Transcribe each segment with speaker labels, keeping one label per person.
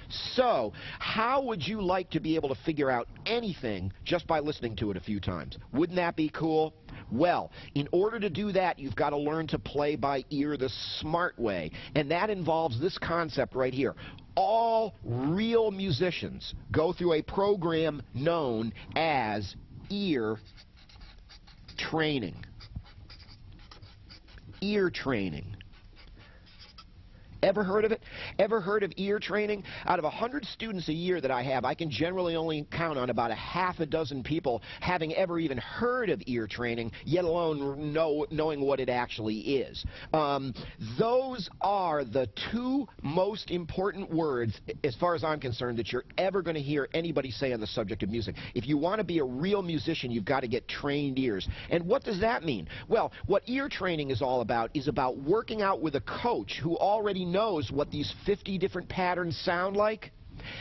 Speaker 1: So, how would you like to be able to figure out anything just by listening to it a few times? Wouldn't that be cool? Well, in order to do that, you've got to learn to play by ear the smart way. And that involves this concept right here. All real musicians go through a program known as ear training. Ear training. Ever heard of it? Ever heard of ear training? Out of 100 students a year that I have, I can generally only count on about a half a dozen people having ever even heard of ear training, yet alone knowing what it actually is. Those are the two most important words, as far as I'm concerned, that you're ever going to hear anybody say on the subject of music. If you want to be a real musician, you've got to get trained ears. And what does that mean? Well, what ear training is all about is about working out with a coach who already knows what these 50 different patterns sound like,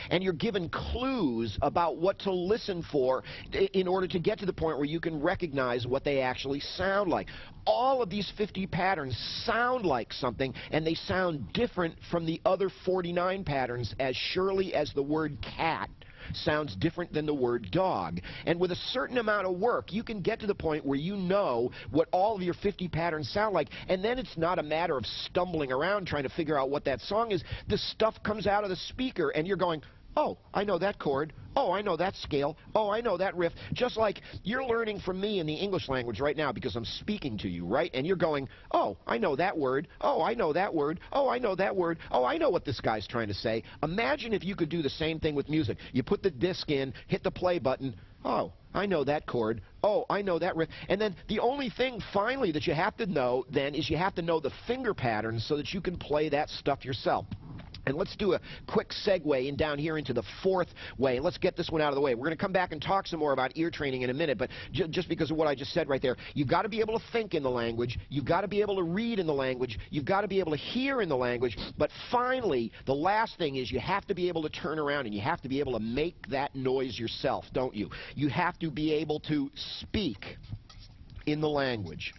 Speaker 1: and you're given clues about what to listen for in order to get to the point where you can recognize what they actually sound like. All of these 50 patterns sound like something, and they sound different from the other 49 patterns as surely as the word cat sounds different than the word dog. And with a certain amount of work, you can get to the point where you know what all of your 50 patterns sound like, and then it's not a matter of stumbling around trying to figure out what that song is. The stuff comes out of the speaker, and you're going, oh, I know that chord. Oh, I know that scale. Oh, I know that riff. Just like you're learning from me in the English language right now because I'm speaking to you, right? And you're going, oh, I know that word. Oh, I know that word. Oh, I know that word. Oh, I know what this guy's trying to say. Imagine if you could do the same thing with music. You put the disc in, hit the play button. Oh, I know that chord. Oh, I know that riff. And then the only thing finally that you have to know then is you have to know the finger patterns so that you can play that stuff yourself. And let's do a quick segue in down here into the fourth way. Let's get this one out of the way. We're going to come back and talk some more about ear training in a minute, but just because of what I just said right there, you've got to be able to think in the language, you've got to be able to read in the language, you've got to be able to hear in the language, but finally, the last thing is you have to be able to turn around and you have to be able to make that noise yourself, don't you? You have to be able to speak in the language.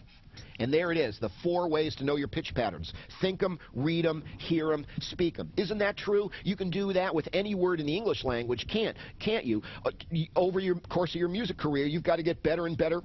Speaker 1: And there it is, the 4 ways to know your pitch patterns. Think them, read them, hear them, speak them. Isn't that true? You can do that with any word in the English language, can't you? Over your course of your music career, you've got to get better and better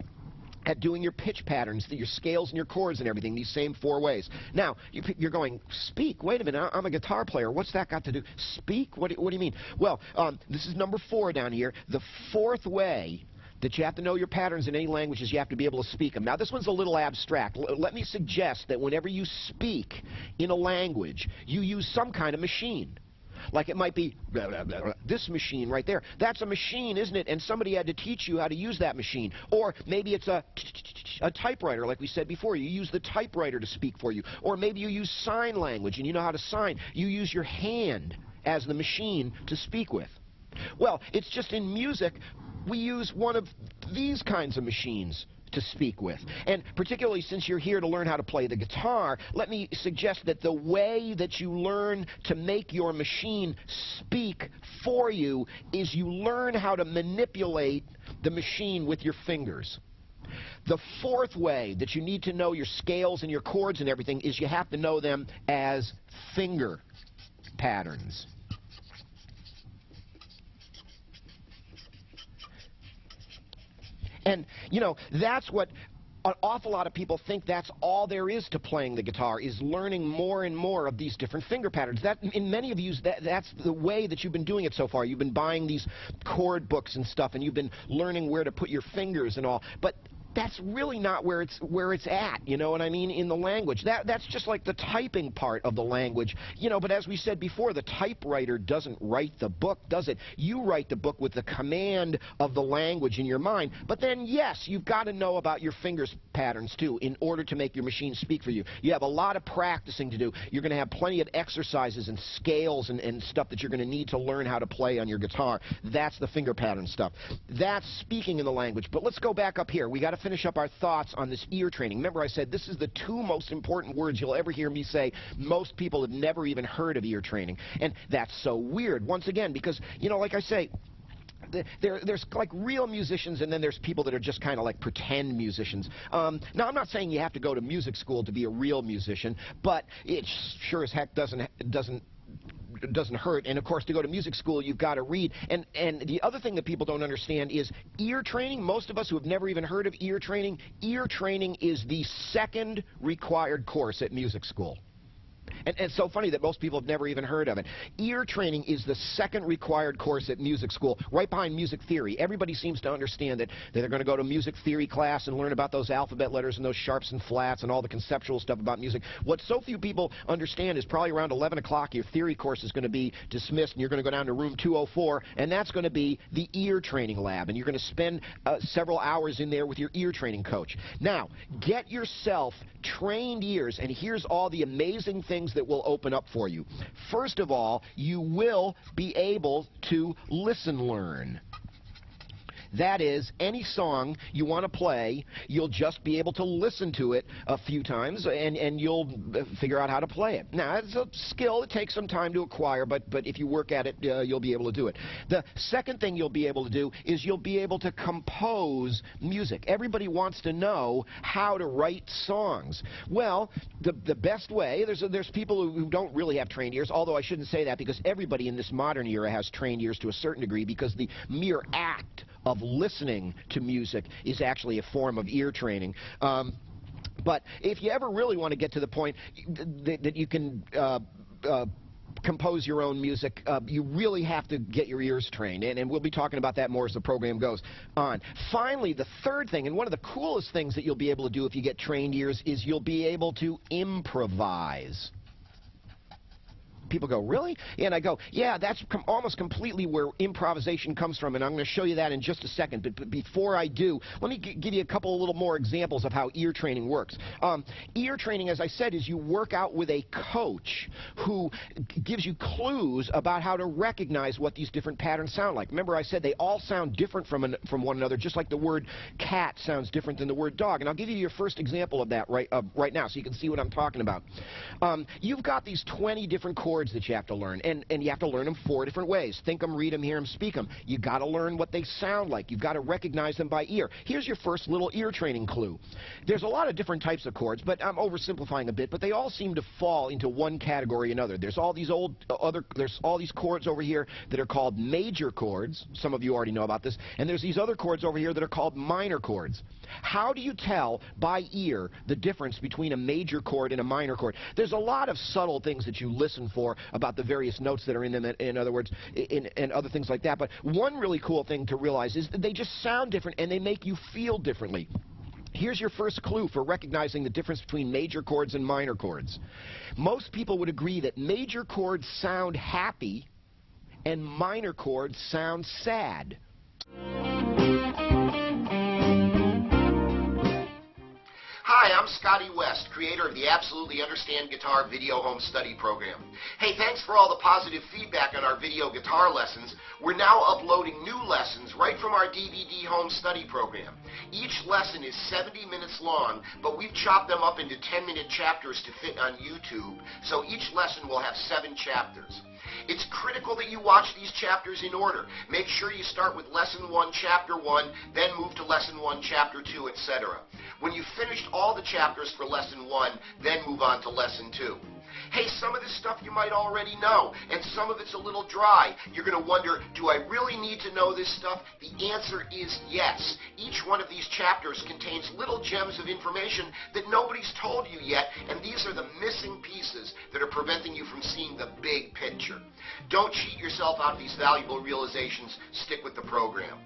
Speaker 1: at doing your pitch patterns, your scales and your chords and everything, these same 4 ways. Now, you're going, speak? Wait a minute, I'm a guitar player. What's that got to do? Speak? What do you mean? Well, this is number 4 down here. The 4th way that you have to know your patterns in any language is you have to be able to speak them. Now, this one's a little abstract. Let me suggest that whenever you speak in a language, you use some kind of machine. Like it might be blah, blah, blah, blah. This machine right there. That's a machine, isn't it? And somebody had to teach you how to use that machine. Or maybe it's a typewriter, like we said before. You use the typewriter to speak for you. Or maybe you use sign language and you know how to sign. You use your hand as the machine to speak with. Well, it's just in music, we use one of these kinds of machines to speak with. And particularly since you're here to learn how to play the guitar, let me suggest that the way that you learn to make your machine speak for you is you learn how to manipulate the machine with your fingers. The 4th way that you need to know your scales and your chords and everything is you have to know them as finger patterns. And, you know, that's what an awful lot of people think that's all there is to playing the guitar, is learning more and more of these different finger patterns. That, in many of you, that's the way that you've been doing it so far. You've been buying these chord books and stuff, and you've been learning where to put your fingers and all. But that's really not where it's at, you know what I mean, in the language. That's just like the typing part of the language, you know, but as we said before, the typewriter doesn't write the book, does it? You write the book with the command of the language in your mind, but then, yes, you've got to know about your fingers patterns, too, in order to make your machine speak for you. You have a lot of practicing to do. You're going to have plenty of exercises and scales and stuff that you're going to need to learn how to play on your guitar. That's the finger pattern stuff. That's speaking in the language, but let's go back up here. We got to finish up our thoughts on this ear training. Remember, I said this is the 2 most important words you'll ever hear me say. Most people have never even heard of ear training, and that's so weird, once again, because, you know, like I say, there's like real musicians, and then there's people that are just kind of like pretend musicians. Now, I'm not saying you have to go to music school to be a real musician, but it sure as heck doesn't doesn't hurt. And of course, to go to music school, you've got to read. And the other thing that people don't understand is ear training. Most of us who have never even heard of ear training is the second required course at music school. And it's so funny that most people have never even heard of it. Ear training is the second required course at music school, right behind music theory. Everybody seems to understand that they're going to go to music theory class and learn about those alphabet letters and those sharps and flats and all the conceptual stuff about music. What so few people understand is probably around 11 o'clock your theory course is going to be dismissed and you're going to go down to room 204, and that's going to be the ear training lab, and you're going to spend several hours in there with your ear training coach. Now, get yourself trained ears, and here's all the amazing things that will open up for you. First of all, you will be able to listen learn. That is, any song you want to play, you'll just be able to listen to it a few times, and you'll figure out how to play it. Now, it's a skill. It takes some time to acquire, but if you work at it, you'll be able to do it. The second thing you'll be able to do is you'll be able to compose music. Everybody wants to know how to write songs. Well, the best way, there's people who don't really have trained ears, although I shouldn't say that because everybody in this modern era has trained ears to a certain degree, because the mere act of listening to music is actually a form of ear training. But if you ever really want to get to the point that you can compose your own music, you really have to get your ears trained, and we'll be talking about that more as the program goes on. Finally, the third thing, and one of the coolest things that you'll be able to do if you get trained ears, is you'll be able to improvise. People go, really? And I go, yeah, that's almost completely where improvisation comes from, and I'm going to show you that in just a second. But before I do, let me give you a couple of little more examples of how ear training works. Ear training, as I said, is you work out with a coach who gives you clues about how to recognize what these different patterns sound like. Remember, I said they all sound different from one another, just like the word cat sounds different than the word dog. And I'll give you your first example of that right now so you can see what I'm talking about. You've got these 20 different chords that you have to learn, and you have to learn them 4 different ways. Think them, read them, hear them, speak them. You've got to learn what they sound like. You've got to recognize them by ear. Here's your first little ear training clue. There's a lot of different types of chords, but I'm oversimplifying a bit, but they all seem to fall into one category or another. There's all these there's all these chords over here that are called major chords. Some of you already know about this. And there's these other chords over here that are called minor chords. How do you tell by ear the difference between a major chord and a minor chord? There's a lot of subtle things that you listen for about the various notes that are in them, in other words, and other things like that. But one really cool thing to realize is that they just sound different and they make you feel differently. Here's your first clue for recognizing the difference between major chords and minor chords. Most people would agree that major chords sound happy and minor chords sound sad.
Speaker 2: Hi, I'm Scotty West, creator of the Absolutely Understand Guitar Video Home Study Program. Hey, thanks for all the positive feedback on our video guitar lessons. We're now uploading new lessons right from our DVD Home Study Program. Each lesson is 70 minutes long, but we've chopped them up into 10-minute chapters to fit on YouTube, so each lesson will have 7 chapters. It's critical that you watch these chapters in order. Make sure you start with Lesson 1, Chapter 1, then move to Lesson 1, Chapter 2, etc. When you've finished all the chapters for Lesson 1, then move on to Lesson 2. Hey, some of this stuff you might already know, and some of it's a little dry. You're going to wonder, do I really need to know this stuff? The answer is yes. Each one of these chapters contains little gems of information that nobody's told you yet, and these are the missing pieces that are preventing you from seeing the big picture. Don't cheat yourself out of these valuable realizations. Stick with the program.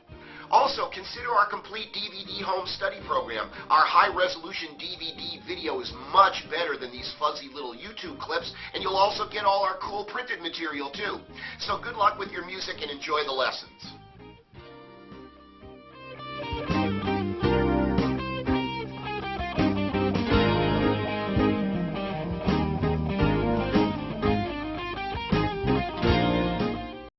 Speaker 2: Also, consider our complete DVD home study program. Our high-resolution DVD video is much better than these fuzzy little YouTube clips, and you'll also get all our cool printed material, too. So good luck with your music and enjoy the lessons.